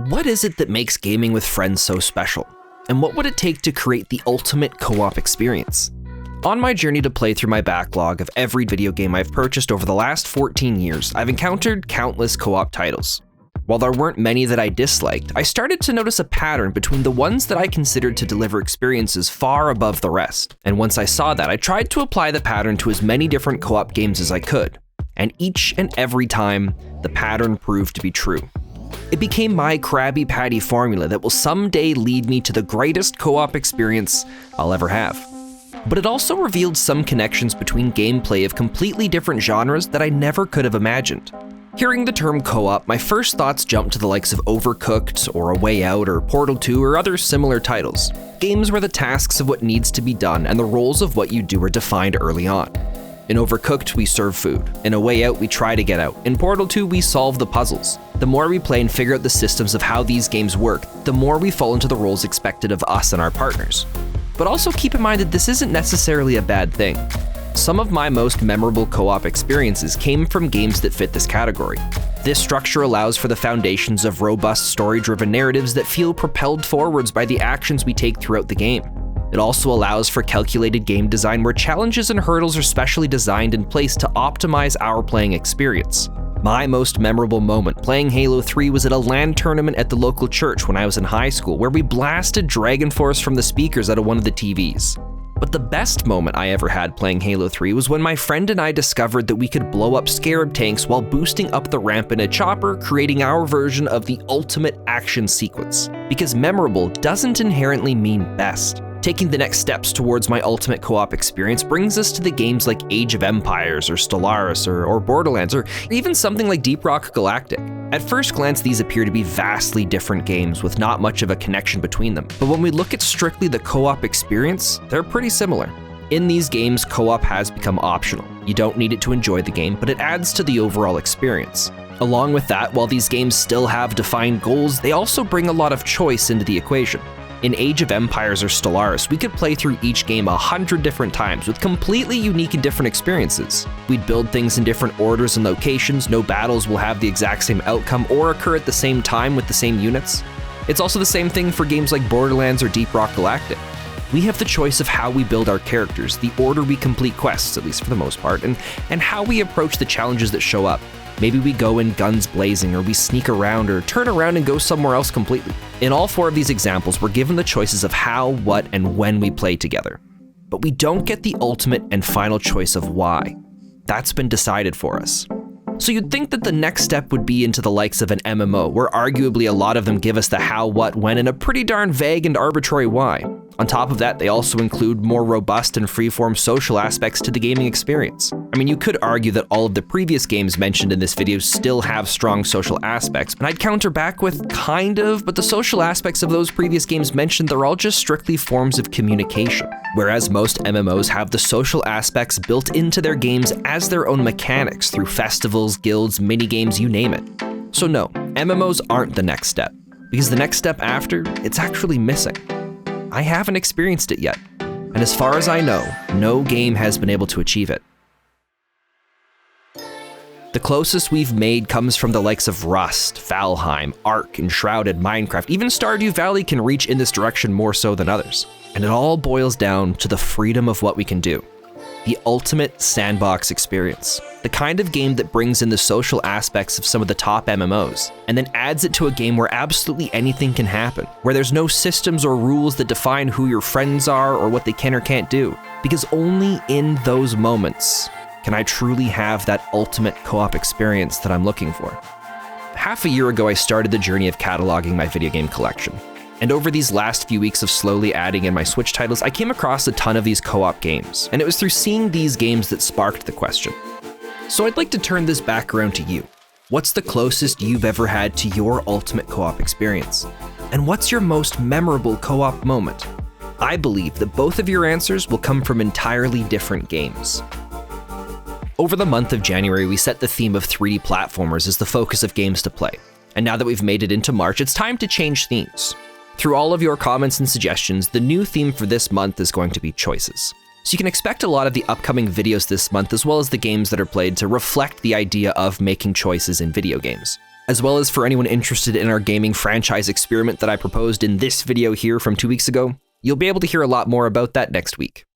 What is it that makes gaming with friends so special? And what would it take to create the ultimate co-op experience? On my journey to play through my backlog of every video game I've purchased over the last 14 years, I've encountered countless co-op titles. While there weren't many that I disliked, I started to notice a pattern between the ones that I considered to deliver experiences far above the rest. And once I saw that, I tried to apply the pattern to as many different co-op games as I could. And each and every time, the pattern proved to be true. It became my Krabby Patty formula that will someday lead me to the greatest co-op experience I'll ever have. But it also revealed some connections between gameplay of completely different genres that I never could have imagined. Hearing the term co-op, my first thoughts jumped to the likes of Overcooked, or A Way Out, or Portal 2, or other similar titles. Games where the tasks of what needs to be done and the roles of what you do are defined early on. In Overcooked, we serve food. In A Way Out, we try to get out. In Portal 2, we solve the puzzles. The more we play and figure out the systems of how these games work, the more we fall into the roles expected of us and our partners. But also keep in mind that this isn't necessarily a bad thing. Some of my most memorable co-op experiences came from games that fit this category. This structure allows for the foundations of robust story-driven narratives that feel propelled forwards by the actions we take throughout the game. It also allows for calculated game design where challenges and hurdles are specially designed and placed to optimize our playing experience. My most memorable moment playing Halo 3 was at a LAN tournament at the local church when I was in high school, where we blasted Dragon Force from the speakers out of one of the TVs. But the best moment I ever had playing Halo 3 was when my friend and I discovered that we could blow up scarab tanks while boosting up the ramp in a chopper, creating our version of the ultimate action sequence. Because memorable doesn't inherently mean best. Taking the next steps towards my ultimate co-op experience brings us to the games like Age of Empires, or Stellaris, or Borderlands, or even something like Deep Rock Galactic. At first glance, these appear to be vastly different games with not much of a connection between them, but when we look at strictly the co-op experience, they're pretty similar. In these games, co-op has become optional. You don't need it to enjoy the game, but it adds to the overall experience. Along with that, while these games still have defined goals, they also bring a lot of choice into the equation. In Age of Empires or Stellaris, we could play through each game 100 different times with completely unique and different experiences. We'd build things in different orders and locations, no battles will have the exact same outcome or occur at the same time with the same units. It's also the same thing for games like Borderlands or Deep Rock Galactic. We have the choice of how we build our characters, the order we complete quests, at least for the most part, and how we approach the challenges that show up. Maybe we go in guns blazing, or we sneak around, or turn around and go somewhere else completely. In all four of these examples, we're given the choices of how, what, and when we play together. But we don't get the ultimate and final choice of why. That's been decided for us. So you'd think that the next step would be into the likes of an MMO, where arguably a lot of them give us the how, what, when, and a pretty darn vague and arbitrary why. On top of that, they also include more robust and freeform social aspects to the gaming experience. I mean, you could argue that all of the previous games mentioned in this video still have strong social aspects, but I'd counter back with kind of, but the social aspects of those previous games mentioned, they're all just strictly forms of communication. Whereas most MMOs have the social aspects built into their games as their own mechanics through festivals, guilds, minigames, you name it. So no, MMOs aren't the next step, because the next step after, it's actually missing. I haven't experienced it yet, and as far as I know, no game has been able to achieve it. The closest we've made comes from the likes of Rust, Valheim, Ark, Enshrouded, Minecraft. Even Stardew Valley can reach in this direction more so than others. And it all boils down to the freedom of what we can do. The ultimate sandbox experience. The kind of game that brings in the social aspects of some of the top MMOs, and then adds it to a game where absolutely anything can happen, where there's no systems or rules that define who your friends are or what they can or can't do. Because only in those moments can I truly have that ultimate co-op experience that I'm looking for. Half a year ago, I started the journey of cataloging my video game collection. And over these last few weeks of slowly adding in my Switch titles, I came across a ton of these co-op games, and it was through seeing these games that sparked the question. So I'd like to turn this back around to you. What's the closest you've ever had to your ultimate co-op experience? And what's your most memorable co-op moment? I believe that both of your answers will come from entirely different games. Over the month of January, we set the theme of 3D platformers as the focus of games to play. And now that we've made it into March, it's time to change themes. Through all of your comments and suggestions, the new theme for this month is going to be choices. So you can expect a lot of the upcoming videos this month, as well as the games that are played, to reflect the idea of making choices in video games. as well as for anyone interested in our gaming franchise experiment that I proposed in this video here from 2 weeks ago. You'll be able to hear a lot more about that next week.